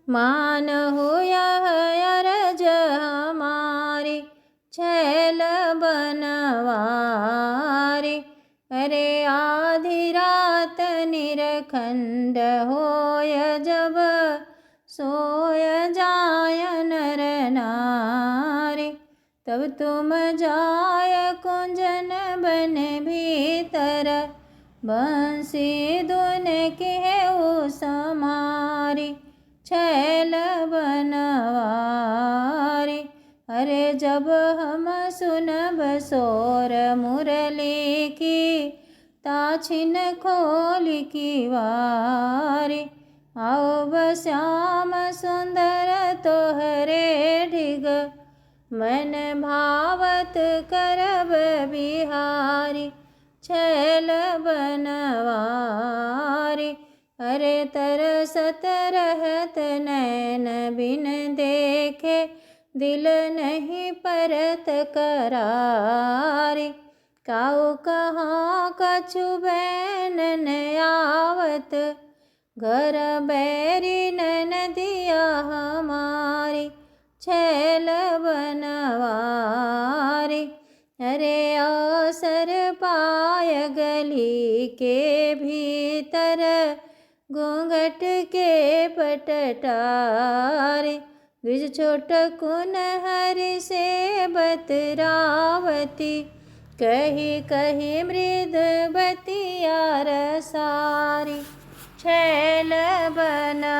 मान हो यह अरज हमारी, छैल बनवारी। अरे आधी रात निरखंड होय जब, सोय जाय नर नारी। तब तुम जाय कुंजन बन भीतर, बंसी धुन केहू समारी, छैल बनवारी। अरे जब हम सुनब सोर मुरली की, ताछिन खोल की वारी। आओ श्याम सुंदर तोहरे ढिग, मन भावत करब बिहारी, छैल बनवारी। अरे तरसत रहत नैन बिन देखे, दिल नहीं परत करारी। काऊ कहाँ कछु बैनन आवत, घर बैरी नदिया हमारी, छैल बनवारी। अरे अवसर पाय गली के भीतर, घूंघट के पटटारी। द्विज छोट कुन हरि से बतरावती, कही कही मृद बतिया रसारी, छैल बनवारी।